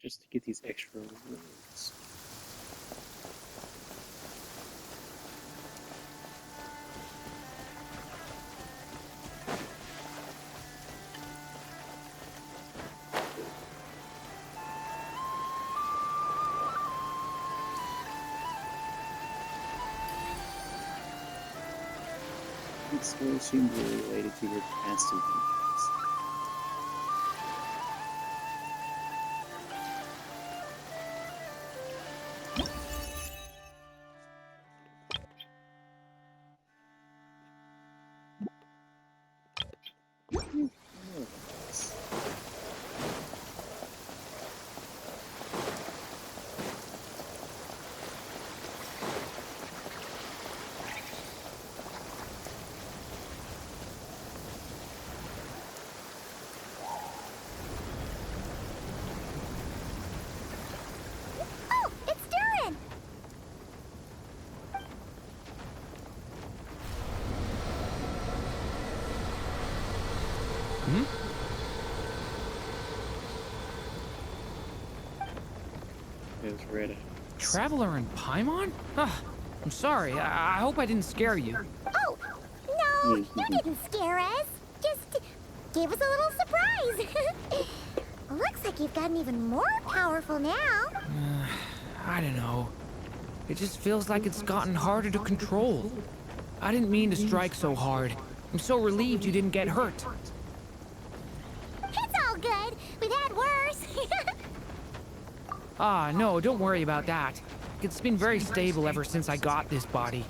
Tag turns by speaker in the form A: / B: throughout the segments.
A: just to get these extra rewards. It's still seems related to your past events.
B: Oh, it's druin!
A: It was red.
C: Traveler in Paimon? I'm sorry. I hope I didn't scare you.
B: Oh, no, you didn't scare us. Just gave us a little surprise. Looks like you've gotten even more powerful now.
C: I don't know. It just feels like it's gotten harder to control. I didn't mean to strike so hard. I'm so relieved you didn't get hurt.
B: It's all good. We've had worse.
C: No, don't worry about that. It's been very stable ever since I got this body.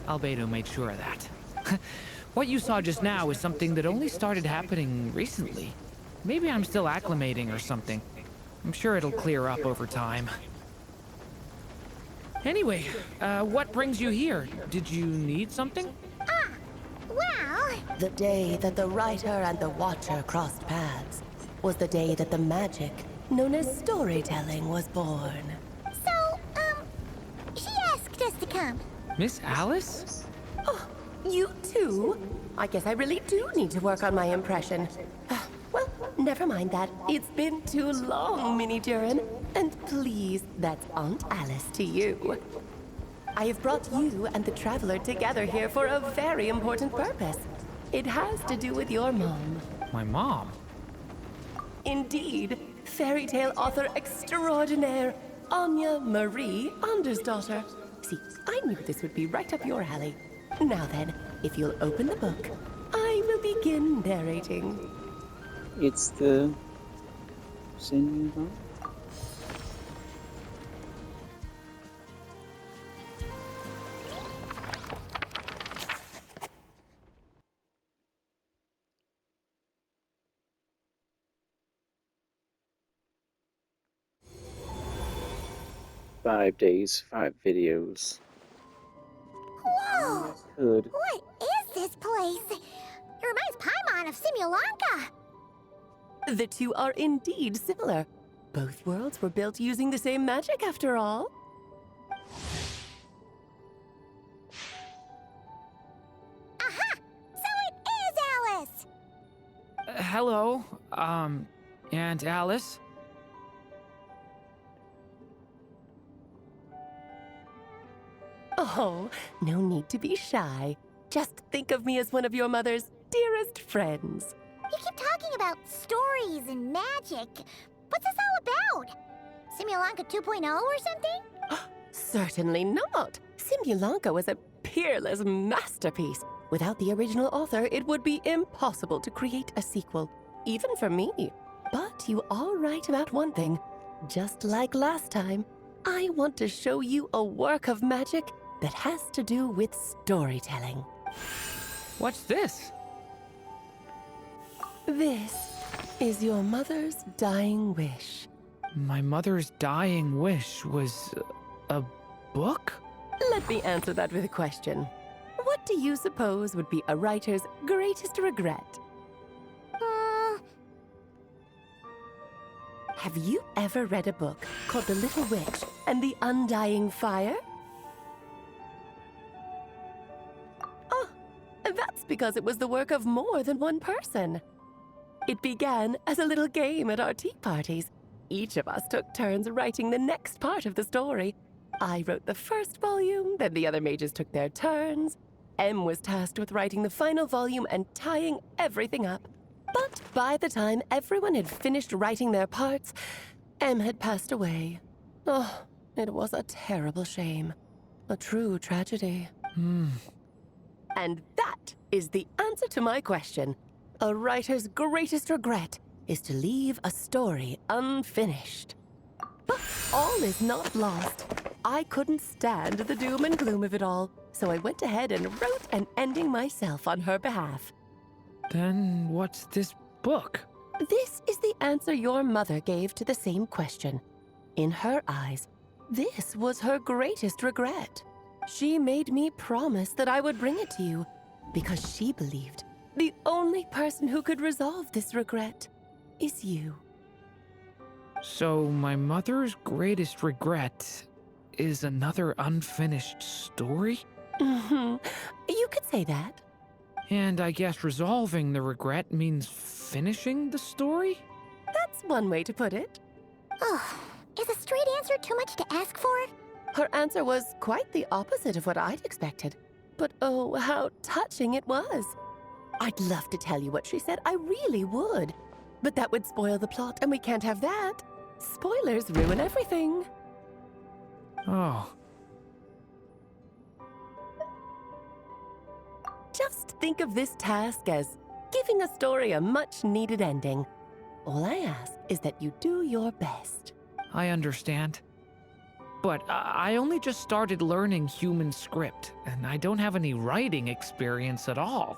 C: Albedo made sure of that. What you saw just now is something that only started happening recently. Maybe I'm still acclimating or something. I'm sure it'll clear up over time. Anyway, what brings you here? Did you need something?
B: Well,
D: The day that the writer and the watcher crossed paths was the day that the magic known as storytelling was born.
B: so, she asked us to come.
C: Miss Alice?
D: Oh, you too? I guess I really do need to work on my impression. Well, never mind that. It's been too long, Mini Durin. And please, that's Aunt Alice to you. I have brought you and the Traveler together here for a very important purpose. It has to do with your mom.
C: My mom?
D: Indeed, fairy tale author extraordinaire, Anya Marie Andersdottir. See, I knew this would be right up your alley. Now then, if you'll open the book, I will begin narrating.
A: It's the Sinuban? 5 days, 5 videos.
B: Whoa!
A: Good.
B: What is this place? It reminds Paimon of Simulanka.
D: The two are indeed similar. Both worlds were built using the same magic, after all.
B: Aha! So it is Alice!
C: Hello, Aunt Alice?
D: Oh, no need to be shy. Just think of me as one of your mother's dearest friends.
B: You keep talking about stories and magic. What's this all about? Simulanka 2.0 or something?
D: Certainly not. Simulanka was a peerless masterpiece. Without the original author, it would be impossible to create a sequel, even for me. But you are right about one thing. Just like last time, I want to show you a work of magic that has to do with storytelling.
C: What's this?
D: This is your mother's dying wish.
C: My mother's dying wish was a book?
D: Let me answer that with a question. What do you suppose would be a writer's greatest regret? Have you ever read a book called The Little Witch and the Undying Fire? Oh, that's because it was the work of more than one person. It began as a little game at our tea parties. each of us took turns writing the next part of the story. I wrote the first volume, then the other mages took their turns. Em was tasked with writing the final volume and tying everything up. But by the time everyone had finished writing their parts, Em had passed away. Oh, it was a terrible shame. A true tragedy. And that is the answer to my question. A writer's greatest regret is to leave a story unfinished. But all is not lost. I couldn't stand the doom and gloom of it all, so I went ahead and wrote an ending myself on her behalf.
C: Then what's this book?
D: This is the answer your mother gave to the same question. In her eyes, this was her greatest regret. She made me promise that I would bring it to you because she believed the only person who could resolve this regret is you.
C: So my mother's greatest regret is another unfinished story?
D: You could say that.
C: And I guess resolving the regret means finishing the story?
D: That's one way to put it.
B: Oh, is a straight answer too much to ask for?
D: Her answer was quite the opposite of what I'd expected. But oh, how touching it was. I'd love to tell you what she said, I really would. But that would spoil the plot, and we can't have that. Spoilers ruin everything.
C: Oh.
D: Just think of this task as giving a story a much-needed ending. All I ask is that you do your best.
C: I understand. But I only just started learning human script, and I don't have any writing experience at all.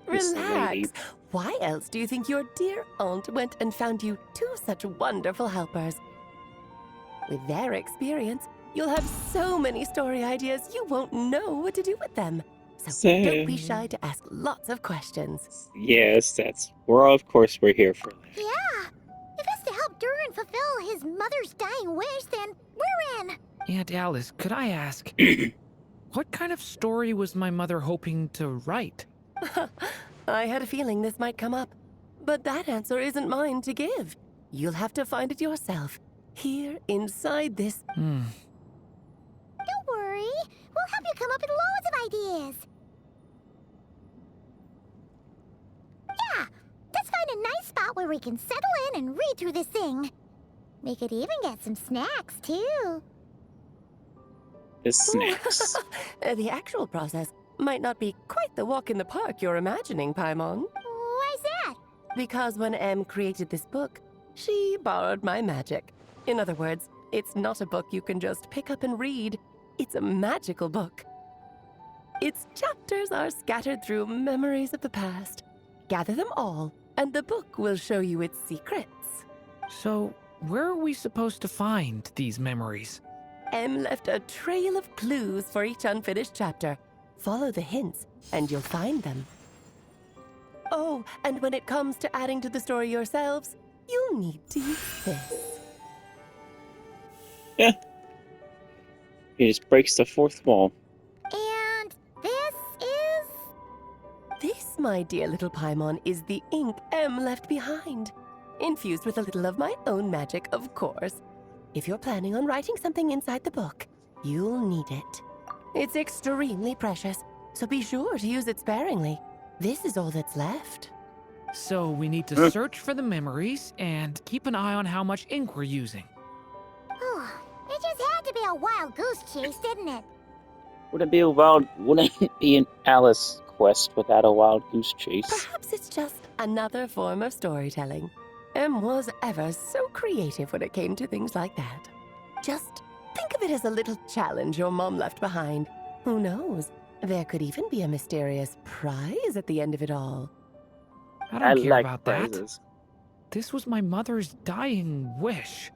D: Relax. Why else do you think your dear aunt went and found you two such wonderful helpers? With their experience, you'll have so many story ideas you won't know what to do with them. So don't be shy to ask lots of questions.
A: Yes, of course we're here for that.
B: Yeah. If it's to help Druin fulfill his mother's dying wish, then we're in.
C: Aunt Alice, could I ask, what kind of story was my mother hoping to write?
D: I had a feeling this might come up, but that answer isn't mine to give. You'll have to find it yourself, here inside this.
B: Don't worry. We'll help you come up with loads of ideas. Yeah, let's find a nice spot where we can settle in and read through this thing. We could even get some snacks, too.
A: The snacks.
D: The actual process might not be quite the walk in the park you're imagining, Paimon.
B: Why's that?
D: Because when Em created this book, she borrowed my magic. In other words, it's not a book you can just pick up and read. It's a magical book. Its chapters are scattered through memories of the past. Gather them all, and the book will show you its secrets.
C: So, where are we supposed to find these memories?
D: Em left a trail of clues for each unfinished chapter. Follow the hints, and you'll find them. Oh, and when it comes to adding to the story yourselves, you'll need to use this.
A: Yeah. He just breaks the fourth wall.
B: And this is...
D: This, my dear little Paimon, is the ink Em left behind. Infused with a little of my own magic, of course. If you're planning on writing something inside the book, you'll need it. It's extremely precious, so be sure to use it sparingly. This is all that's left.
C: So we need to search for the memories and keep an eye on how much ink we're using.
B: It just had to be a wild goose chase, didn't it?
A: Wouldn't it be an Alice quest without a wild goose chase?
D: Perhaps it's just another form of storytelling. Em was ever so creative when it came to things like that. Just think of it as a little challenge your mom left behind. Who knows? There could even be a mysterious prize at the end of it all.
C: I don't care
A: like
C: about
A: prizes.
C: that. This was my mother's dying wish.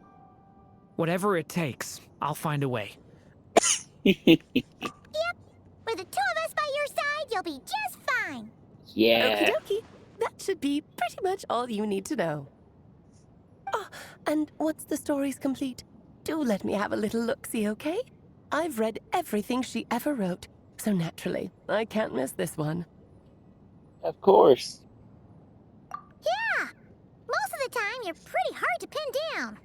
C: Whatever it takes, I'll find a way.
B: With the two of us by your side, you'll be just fine.
A: Yeah.
D: Okie dokie. That should be pretty much all you need to know. Oh, and once the story's complete, do let me have a little look-see, okay? I've read everything she ever wrote, so naturally, I can't miss this one.
A: Of course.
B: Yeah, you're pretty hard to pin down.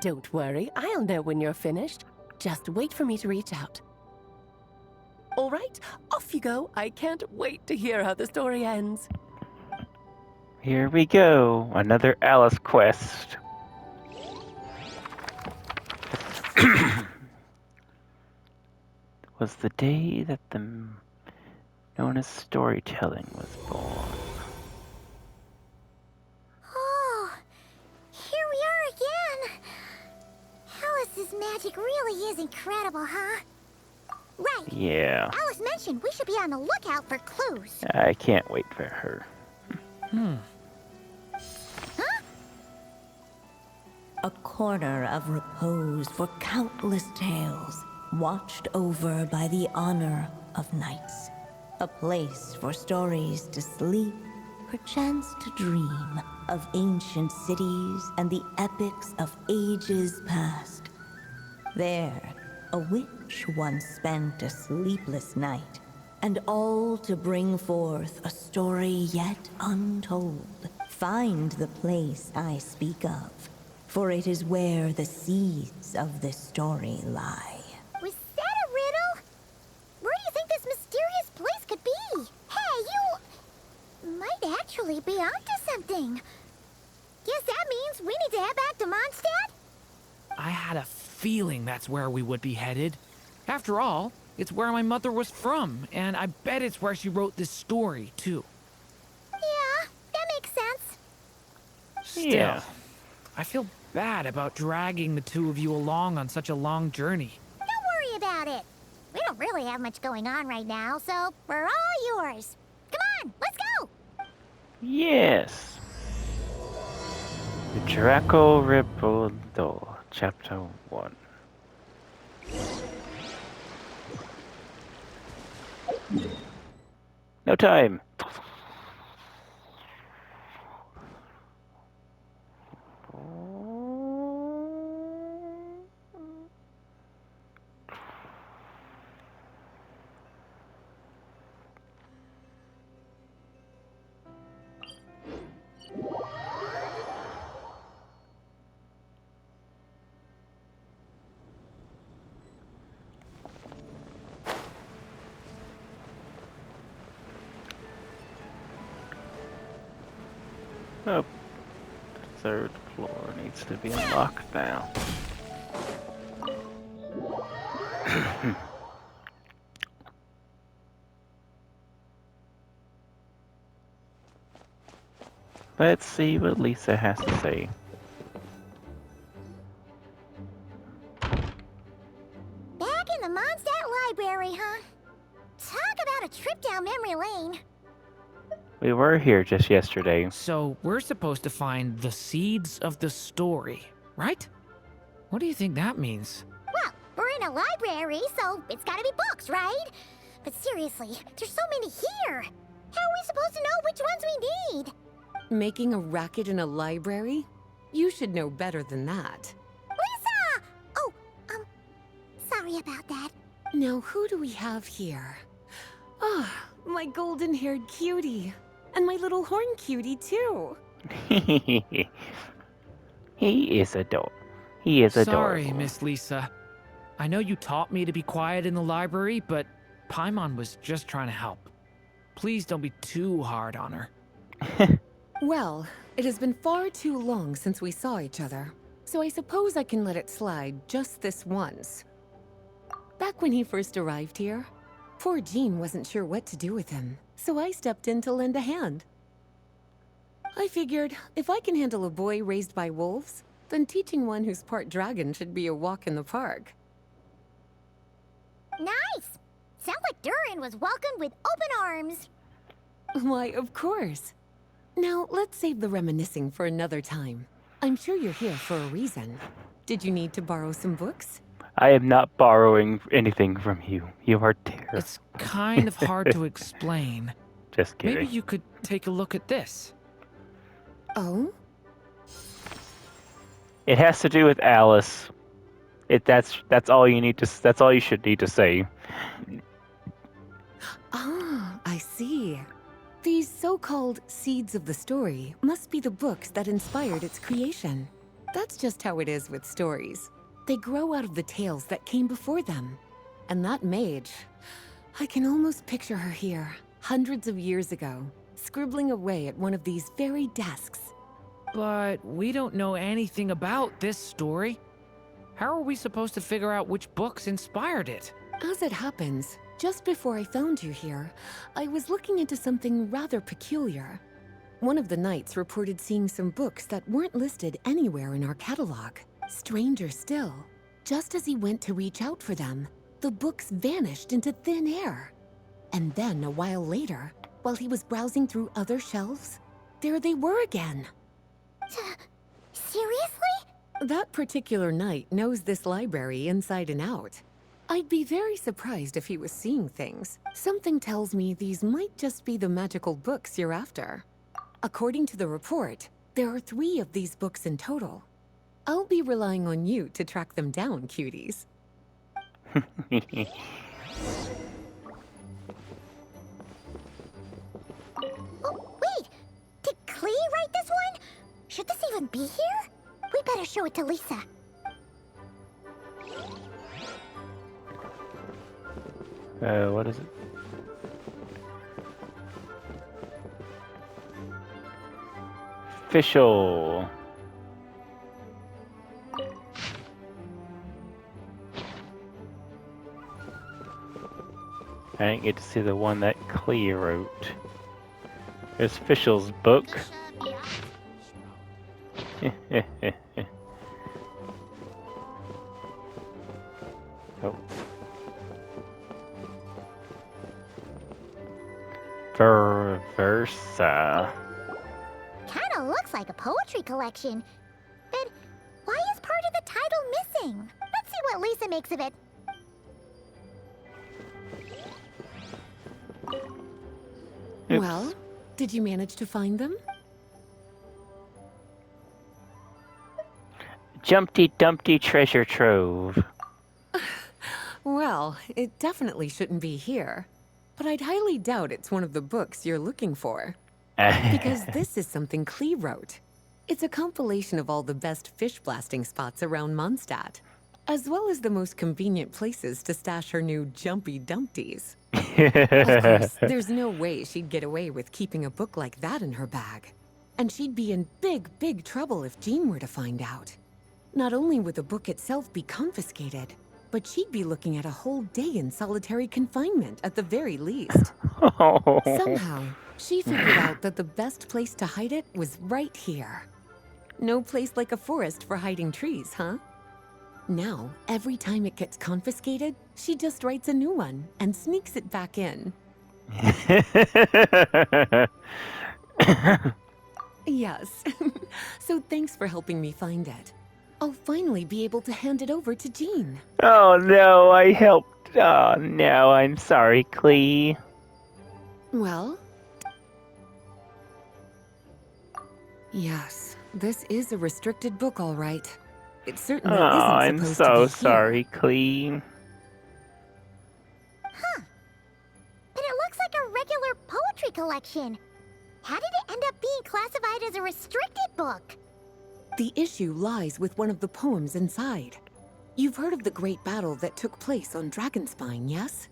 D: Don't worry, I'll know when you're finished. Just wait for me to reach out. All right, off you go. I can't wait to hear how the story ends.
A: Here we go. Another Alice quest. Was the day that the known as storytelling was born.
B: Oh, here we are again. Alice's magic really is incredible, huh? Right.
A: Yeah.
B: Alice mentioned we should be on the lookout for clues.
A: I can't wait for her.
E: A corner of repose for countless tales, watched over by the honor of knights. A place for stories to sleep, perchance to dream of ancient cities and the epics of ages past. There, a witch once spent a sleepless night, and all to bring forth a story yet untold. Find the place I speak of, for it is where the seeds of this story lie.
B: Was that a riddle? Where do you think this mysterious place could be? Hey, you might actually be onto something. Guess that means we need to head back to Mondstadt?
C: I had a feeling that's where we would be headed. After all, it's where my mother was from, and I bet it's where she wrote this story, too.
B: Yeah, that makes sense.
C: Still,
A: Yeah.
C: I feel bad about dragging the two of you along on such a long journey.
B: Don't worry about it. We don't really have much going on right now, so we're all yours. Come on, let's go!
A: Yes. The Draco Ribboldo, Chapter 1. No time. Oh, the third floor needs to be unlocked now. Let's see what Lisa has to say.
B: Back in the Mondstadt Library, huh? Talk about a trip down memory lane.
A: We were here just yesterday.
C: So, we're supposed to find the seeds of the story, right? What do you think that means?
B: Well, we're in a library, so it's gotta be books, right? But seriously, there's so many here. How are we supposed to know which ones we need?
F: Making a racket in a library? You should know better than that.
B: Lisa! Oh, sorry about that.
F: Now, who do we have here? Ah, my golden-haired cutie. And my little horn cutie, too.
A: He is adorable. He is adorable.
C: Sorry, Miss Lisa. I know you taught me to be quiet in the library, but Paimon was just trying to help. Please don't be too hard on her.
F: Well, it has been far too long since we saw each other, so I suppose I can let it slide just this once. Back when he first arrived here, poor Jean wasn't sure what to do with him, so I stepped in to lend a hand. I figured, if I can handle a boy raised by wolves, then teaching one who's part dragon should be a walk in the park.
B: Nice! Sounds like Durin was welcomed with open arms.
F: Why, of course. Now, let's save the reminiscing for another time. I'm sure you're here for a reason. Did you need to borrow some books?
A: I am not borrowing anything from you. You are terrible.
C: It's kind of hard to explain.
A: Just kidding.
C: Maybe you could take a look at this.
F: Oh?
A: It has to do with Alice. That's all you need to. That's all you should need to say.
F: Ah, I see. These so-called seeds of the story must be the books that inspired its creation. That's just how it is with stories. They grow out of the tales that came before them. And that mage, I can almost picture her here, hundreds of years ago, scribbling away at one of these very desks.
C: But we don't know anything about this story. How are we supposed to figure out which books inspired it?
F: As it happens, just before I found you here, I was looking into something rather peculiar. One of the knights reported seeing some books that weren't listed anywhere in our catalog. Stranger still, just as he went to reach out for them, the books vanished into thin air. And then a while later, while he was browsing through other shelves, there they were again.
B: Seriously?
F: That particular knight knows this library inside and out. I'd be very surprised if he was seeing things. Something tells me these might just be the magical books you're after. According to the report, there are 3 of these books in total. I'll be relying on you to track them down, cuties.
B: Oh, wait! Did Klee write this one? Should this even be here? We better show it to Lisa.
A: What is it? Official. I didn't get to see the one that Klee wrote. It's Official's book. Oh. Versa.
B: Kinda looks like a poetry collection. But why is part of the title missing? Let's see what Lisa makes of it.
A: Oops.
F: Well, did you manage to find them?
A: Jumpty Dumpty treasure trove.
F: Well, it definitely shouldn't be here. But I'd highly doubt it's one of the books you're looking for. Because this is something Klee wrote. It's a compilation of all the best fish blasting spots around Mondstadt, as well as the most convenient places to stash her new jumpy dumpties. Of course, there's no way she'd get away with keeping a book like that in her bag. And she'd be in big, big trouble if Jean were to find out. Not only would the book itself be confiscated, but she'd be looking at a whole day in solitary confinement at the very least. Somehow, she figured out that the best place to hide it was right here. No place like a forest for hiding trees, huh? Now, every time it gets confiscated, she just writes a new one and sneaks it back in. Yes. So thanks for helping me find it. I'll finally be able to hand it over to Jean.
A: Oh no, I helped. Oh no, I'm sorry, Klee.
F: Well? Yes, this is a restricted book, all right. It certainly
A: Oh,
F: isn't
A: I'm
F: supposed
A: so
F: to be here.
A: sorry, Klee.
B: But it looks like a regular poetry collection. How did it end up being classified as a restricted book?
F: The issue lies with one of the poems inside. You've heard of the great battle that took place on Dragonspine, yes?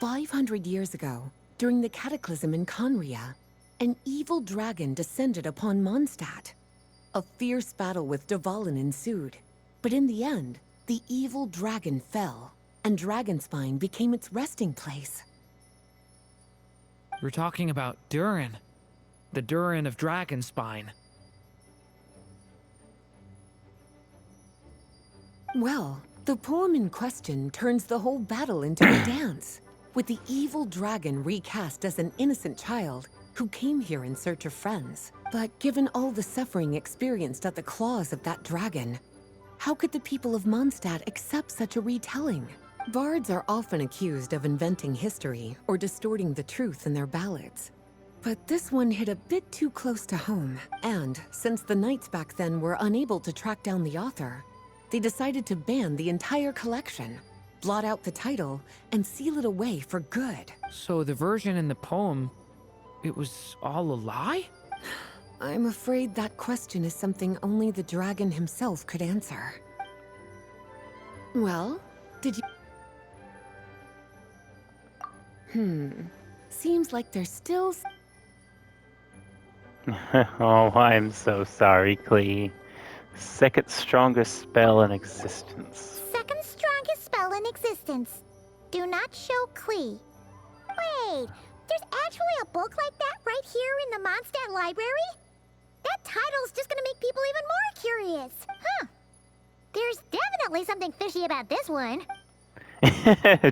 F: 500 years ago, during the cataclysm in Conria, an evil dragon descended upon Mondstadt. A fierce battle with Dvalin ensued, but in the end, the evil dragon fell, and Dragonspine became its resting place.
C: We're talking about Durin. The Durin of Dragonspine.
F: Well, the poem in question turns the whole battle into a dance, with the evil dragon recast as an innocent child who came here in search of friends. But given all the suffering experienced at the claws of that dragon, how could the people of Mondstadt accept such a retelling? Bards are often accused of inventing history or distorting the truth in their ballads. But this one hit a bit too close to home, and since the knights back then were unable to track down the author, they decided to ban the entire collection, blot out the title, and seal it away for good.
C: So the version in the poem, it was all a lie?
F: I'm afraid that question is something only the dragon himself could answer. Well, did you... Seems like there's still...
A: Oh, I'm so sorry, Klee. Second strongest spell in existence.
B: Second strongest spell in existence. Do not show Klee. Wait, there's actually a book like that right here in the Mondstadt library? That title's just gonna make people even more curious. Huh. There's definitely something fishy about this one.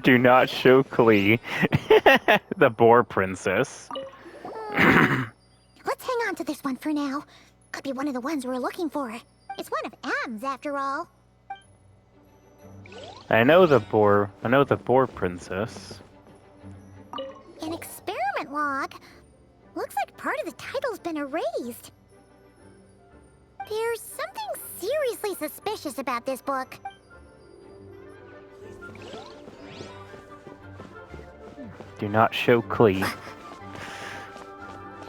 A: Do not show Klee. The Boar Princess.
B: Let's hang on to this one for now. Could be one of the ones we're looking for. It's one of M's after all.
A: I know the Boar Princess.
B: An experiment log. Looks like part of the title's been erased. There's something seriously suspicious about this book.
A: Do not show Klee. Is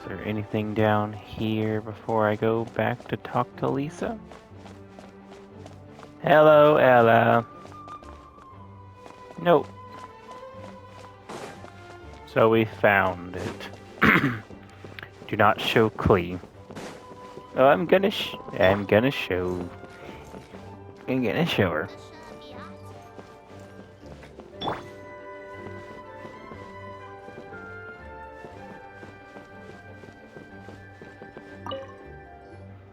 A: there anything down here before I go back to talk to Lisa? Hello, Ella. Nope. So we found it. Do not show Klee. Oh, I'm gonna show her.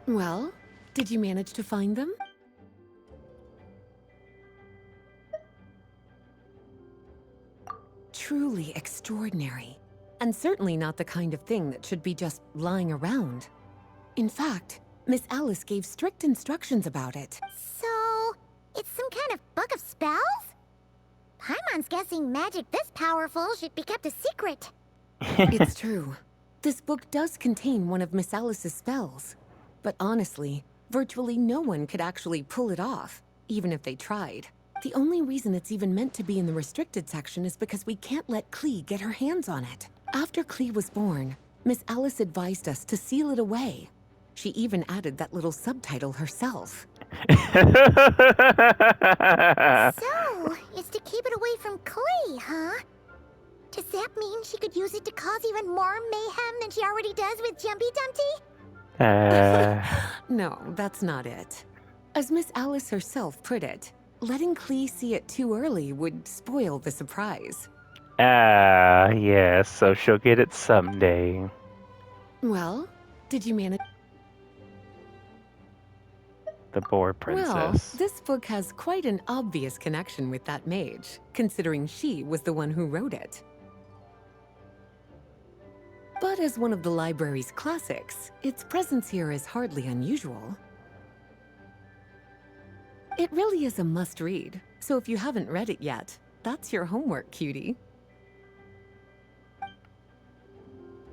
F: Well, did you manage to find them? Truly extraordinary, and certainly not the kind of thing that should be just lying around. In fact, Miss Alice gave strict instructions about it.
B: So, it's some kind of book of spells? Paimon's guessing magic this powerful should be kept a secret.
F: It's true. This book does contain one of Miss Alice's spells. But honestly, virtually no one could actually pull it off, even if they tried. The only reason it's even meant to be in the restricted section is because we can't let Klee get her hands on it. After Klee was born, Miss Alice advised us to seal it away. She even added that little subtitle herself.
B: So, it's to keep it away from Klee, huh? Does that mean she could use it to cause even more mayhem than she already does with Jumpy Dumpty?
F: No, that's not it. As Miss Alice herself put it, letting Klee see it too early would spoil the surprise.
A: Yes, so she'll get it someday.
F: Well, did you manage?
A: The Boar Princess.
F: Well, this book has quite an obvious connection with that mage, considering she was the one who wrote it. But as one of the library's classics, its presence here is hardly unusual. It really is a must-read, so if you haven't read it yet, that's your homework, cutie.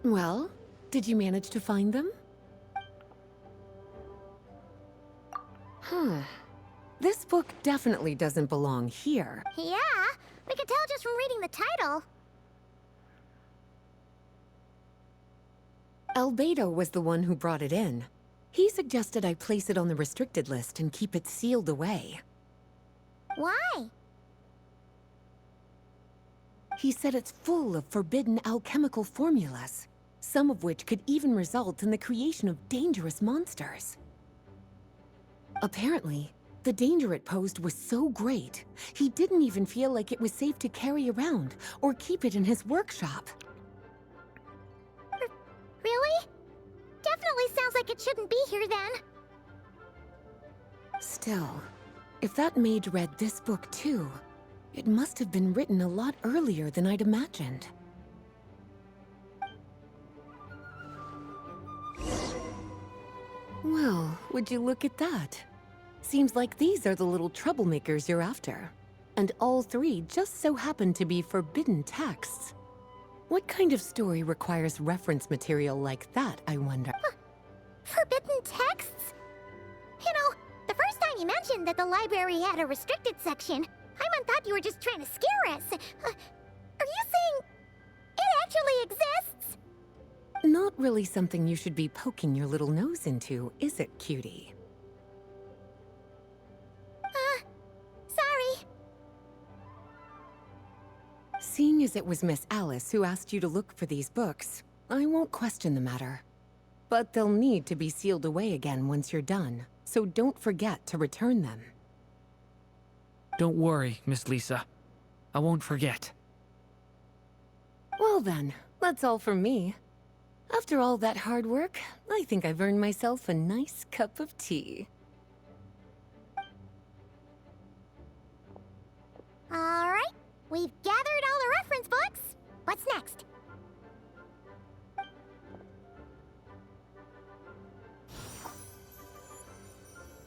F: Well, did you manage to find them? This book definitely doesn't belong here.
B: Yeah, we could tell just from reading the title.
F: Albedo was the one who brought it in. He suggested I place it on the restricted list and keep it sealed away.
B: Why?
F: He said it's full of forbidden alchemical formulas, some of which could even result in the creation of dangerous monsters. Apparently, the danger it posed was so great, he didn't even feel like it was safe to carry around or keep it in his workshop.
B: Really? Definitely sounds like it shouldn't be here then.
F: Still, if that mage read this book too, it must have been written a lot earlier than I'd imagined. Well, would you look at that? Seems like these are the little troublemakers you're after. And all three just so happen to be forbidden texts. What kind of story requires reference material like that, I wonder?
B: Forbidden texts? You know, the first time you mentioned mentioned that the library had a restricted section, Hyman thought you were just trying to scare us. Are you saying it actually exists?
F: Not really something you should be poking your little nose into, is it, cutie?
B: Sorry.
F: Seeing as it was Miss Alice who asked you to look for these books, I won't question the matter. But they'll need to be sealed away again once you're done, so don't forget to return them.
C: Don't worry, Miss Lisa. I won't forget.
F: Well then, that's all from me. After all that hard work, I think I've earned myself a nice cup of tea.
B: Alright, we've gathered all the reference books. What's next?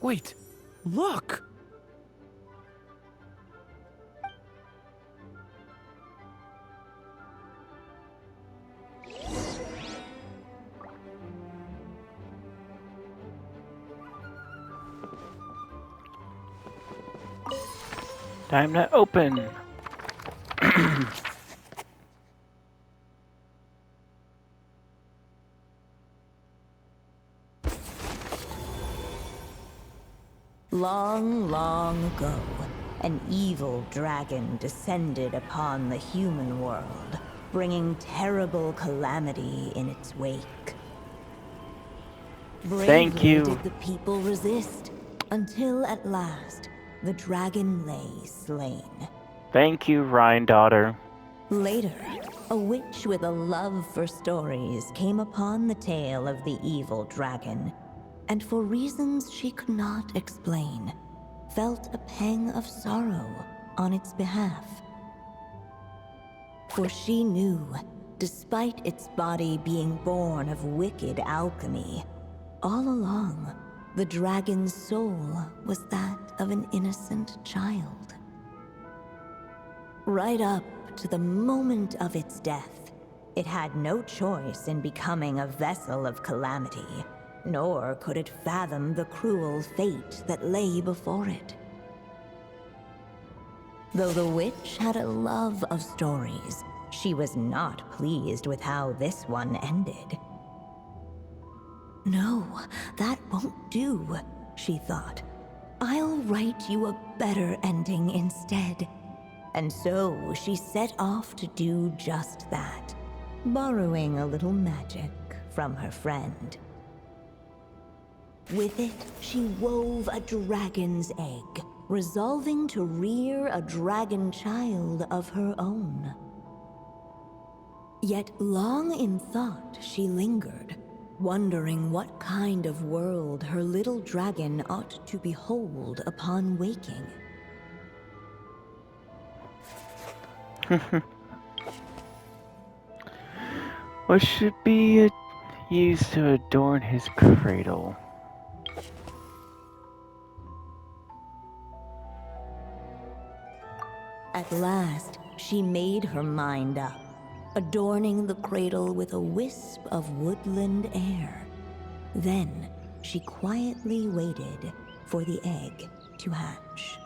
C: Wait, look!
A: Time to open.
E: Long, long ago, an evil dragon descended upon the human world, bringing terrible calamity in its wake.
A: Thank
E: Bravely
A: you.
E: did the people resist, until at last, the dragon lay slain.
A: Thank you, Rhine daughter.
E: Later, a witch with a love for stories came upon the tale of the evil dragon, and for reasons she could not explain, felt a pang of sorrow on its behalf. For she knew, despite its body being born of wicked alchemy, all along, the dragon's soul was that of an innocent child. Right up to the moment of its death, it had no choice in becoming a vessel of calamity, nor could it fathom the cruel fate that lay before it. Though the witch had a love of stories, she was not pleased with how this one ended. No, that won't do, she thought. I'll write you a better ending instead. And so she set off to do just that, borrowing a little magic from her friend. With it, she wove a dragon's egg, resolving to rear a dragon child of her own. Yet long in thought she lingered, wondering what kind of world her little dragon ought to behold upon waking.
A: What should be used to adorn his cradle?
E: At last, she made her mind up, adorning the cradle with a wisp of woodland air. Then, she quietly waited for the egg to hatch.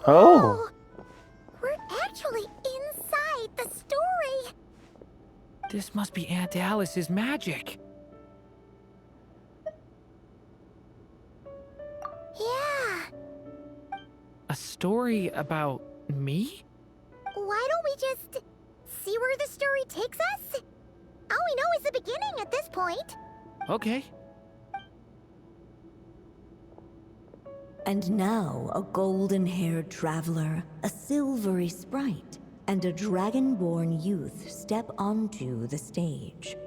A: Oh!
B: We're actually inside the story!
C: This must be Aunt Alice's magic.
B: Yeah.
C: A story about me?
B: Why don't we just see where the story takes us? All we know is the beginning at this point.
C: Okay.
E: And now a golden-haired traveler, a silvery sprite, and a dragon-born youth step onto the stage.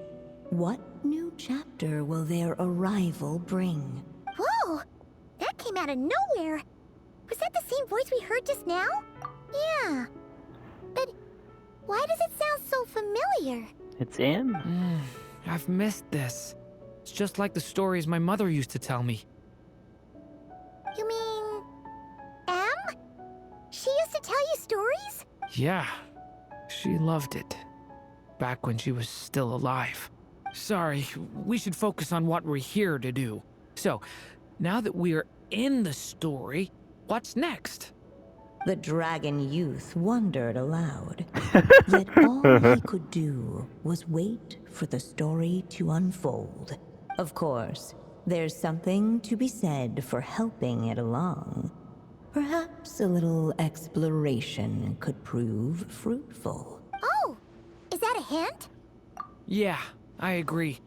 E: What new chapter will their arrival bring?
B: Whoa! That came out of nowhere! Was that the same voice we heard just now? Yeah. But why does it sound so familiar?
A: It's in.
C: I've missed this. It's just like the stories my mother used to tell me.
B: You mean... Em? She used to tell you stories?
C: Yeah, she loved it. Back when she was still alive. Sorry, we should focus on what we're here to do. So, now that we're in the story, what's next?
E: The dragon youth wondered aloud. Yet all he could do was wait for the story to unfold. Of course, there's something to be said for helping it along. Perhaps a little exploration could prove fruitful.
B: Oh, is that a hint?
C: Yeah, I agree.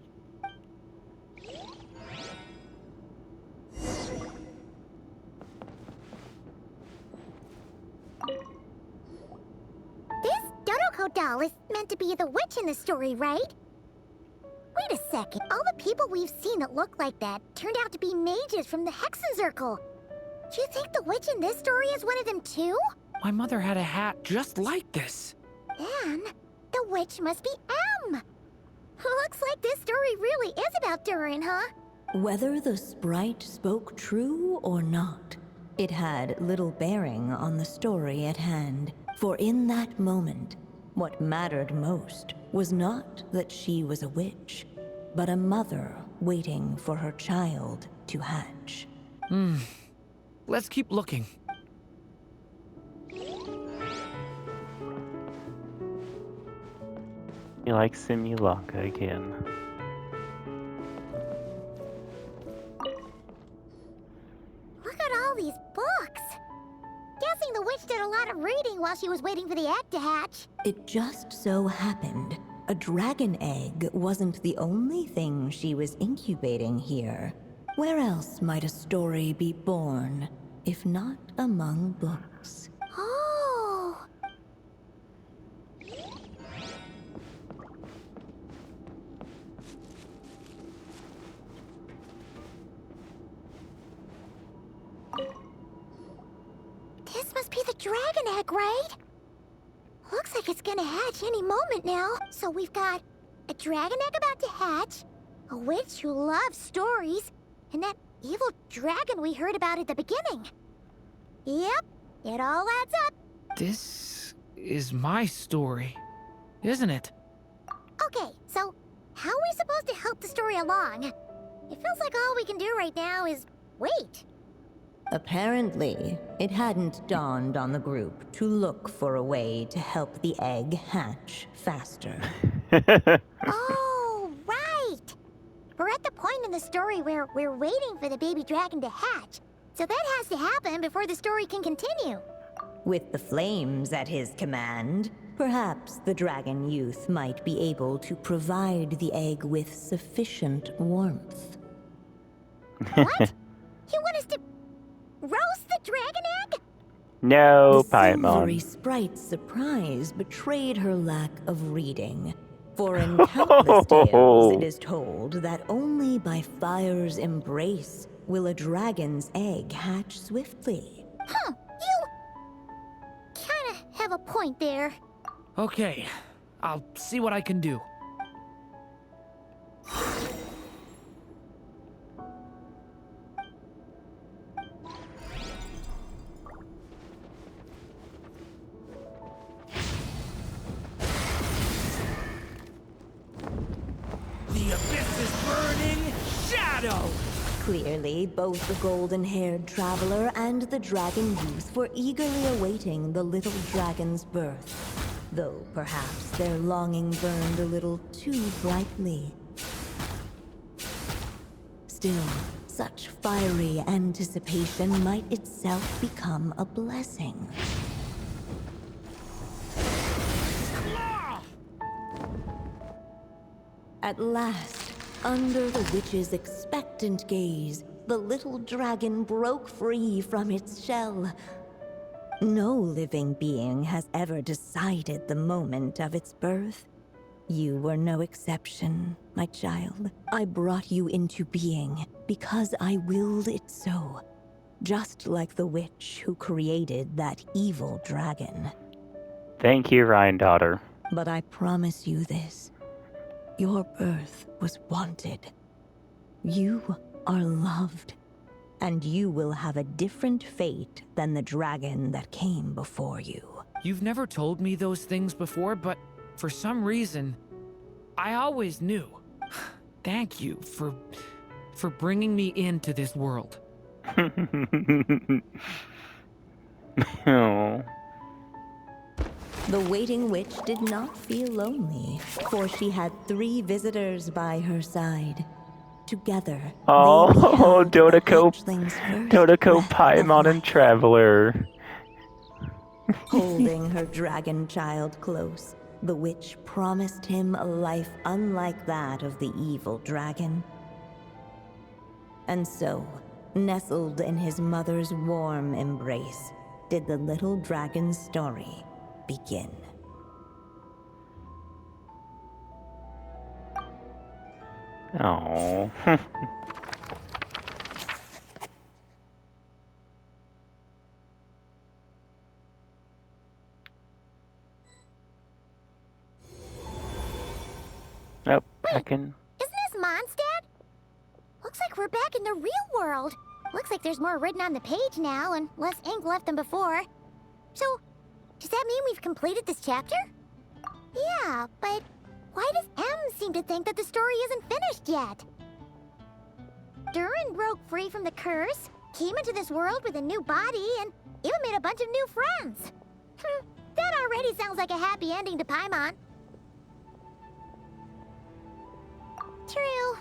B: This Dodoko doll is meant to be the witch in the story, right? Wait a second. All the people we've seen that look like that turned out to be mages from the Hexen Circle. Do you think the witch in this story is one of them too?
C: My mother had a hat just like this.
B: Then, the witch must be M. Looks like this story really is about Durin, huh?
E: Whether the sprite spoke true or not, it had little bearing on the story at hand. For in that moment, what mattered most was not that she was a witch, but a mother waiting for her child to hatch.
C: Let's keep looking.
A: You like Simulaka again.
B: Look at all these books. Guessing the witch did a lot of reading while she was waiting for the egg to hatch.
E: It just so happened a dragon egg wasn't the only thing she was incubating here. Where else might a story be born, if not among books?
B: Oh. This must be the dragon egg, right? Looks like it's gonna hatch any moment now. So we've got a dragon egg about to hatch, a witch who loves stories, and that evil dragon we heard about at the beginning. Yep, it all adds up.
C: This is my story, isn't it?
B: Okay, so how are we supposed to help the story along? It feels like all we can do right now is wait.
E: Apparently, it hadn't dawned on the group to look for a way to help the egg hatch faster.
B: Oh, right! We're at the point in the story where we're waiting for the baby dragon to hatch. So that has to happen before the story can continue.
E: With the flames at his command, perhaps the dragon youth might be able to provide the egg with sufficient warmth.
B: What? You want us to roast the dragon egg?
A: No,
E: The silvery
A: Paimon.
E: sprite's surprise betrayed her lack of reading. For in countless tales, it is told that only by fire's embrace will a dragon's egg hatch swiftly.
B: Huh, you kinda have a point there.
C: Okay, I'll see what I can do. The abyss is burning shadow!
E: Clearly, both the golden-haired traveler and the dragon youth were eagerly awaiting the little dragon's birth, though perhaps their longing burned a little too brightly. Still, such fiery anticipation might itself become a blessing. At last, under the witch's expectant gaze, the little dragon broke free from its shell. No living being has ever decided the moment of its birth. You were no exception, my child. I brought you into being because I willed it so, just like the witch who created that evil dragon.
A: Thank you, Ryan daughter.
E: But I promise you this. Your birth was wanted. You are loved. And you will have a different fate than the dragon that came before you.
C: You've never told me those things before, but for some reason, I always knew. Thank you for bringing me into this world.
A: Oh.
E: The waiting witch did not feel lonely, for she had 3 visitors by her side. Together,
A: Oh,
E: they beheld the
A: Dodeko,
E: hatchling's first
A: Dodeko,
E: breath of
A: Paimon, and
E: life.
A: Traveler.
E: Holding her dragon child close, the witch promised him a life unlike that of the evil dragon. And so, nestled in his mother's warm embrace, did the little dragon's story begin.
A: Oh. Oh, I can.
B: Isn't this Mondstadt? Looks like we're back in the real world. Looks like there's more written on the page now and less ink left than before. So, does that mean we've completed this chapter? Yeah, but why does M seem to think that the story isn't finished yet? Druin broke free from the curse, came into this world with a new body, and even made a bunch of new friends. That already sounds like a happy ending to Paimon. True.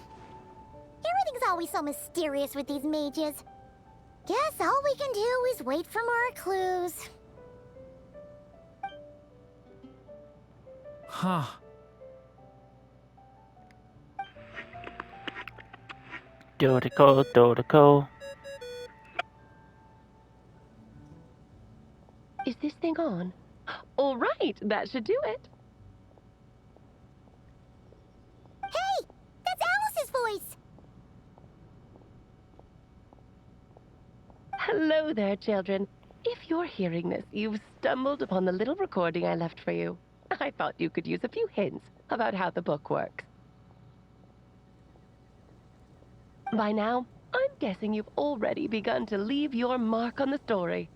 B: Everything's always so mysterious with these mages. Guess all we can do is wait for more clues.
C: Huh.
A: Dodeko, Dodeko.
D: Is this thing on? All right, that should do it.
B: Hey! That's Alice's voice!
D: Hello there, children. If you're hearing this, you've stumbled upon the little recording I left for you. I thought you could use a few hints about how the book works. By now, I'm guessing you've already begun to leave your mark on the story.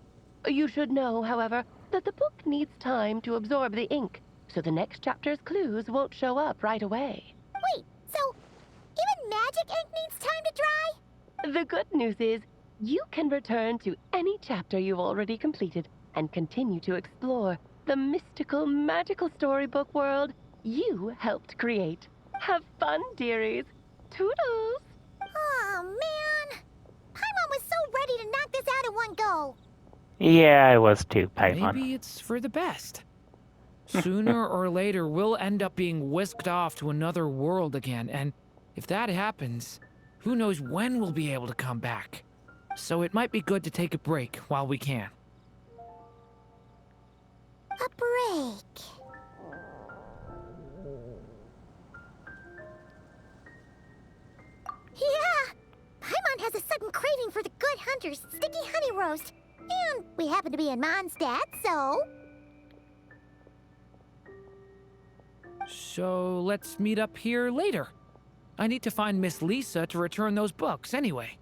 D: You should know, however, that the book needs time to absorb the ink, so the next chapter's clues won't show up right away.
B: Wait, so even magic ink needs time to dry?
D: The good news is, you can return to any chapter you've already completed and continue to explore the mystical, magical storybook world you helped create. Have fun, dearies. Toodles!
B: Oh, man. Paimon was so ready to knock this out in one go.
A: Yeah, I was too, Paimon.
C: Maybe it's for the best. Sooner or later, we'll end up being whisked off to another world again, and if that happens, who knows when we'll be able to come back. So it might be good to take a break while we can.
B: A break. Yeah! Paimon has a sudden craving for the good hunter's sticky honey roast. And we happen to be in Mondstadt, so...
C: So let's meet up here later. I need to find Miss Lisa to return those books anyway.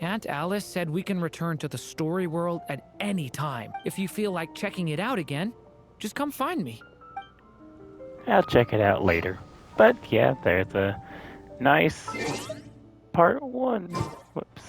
C: Aunt Alice said we can return to the story world at any time. If you feel like checking it out again, just come find me.
A: I'll check it out later. But yeah, there's a nice part 1. Whoops.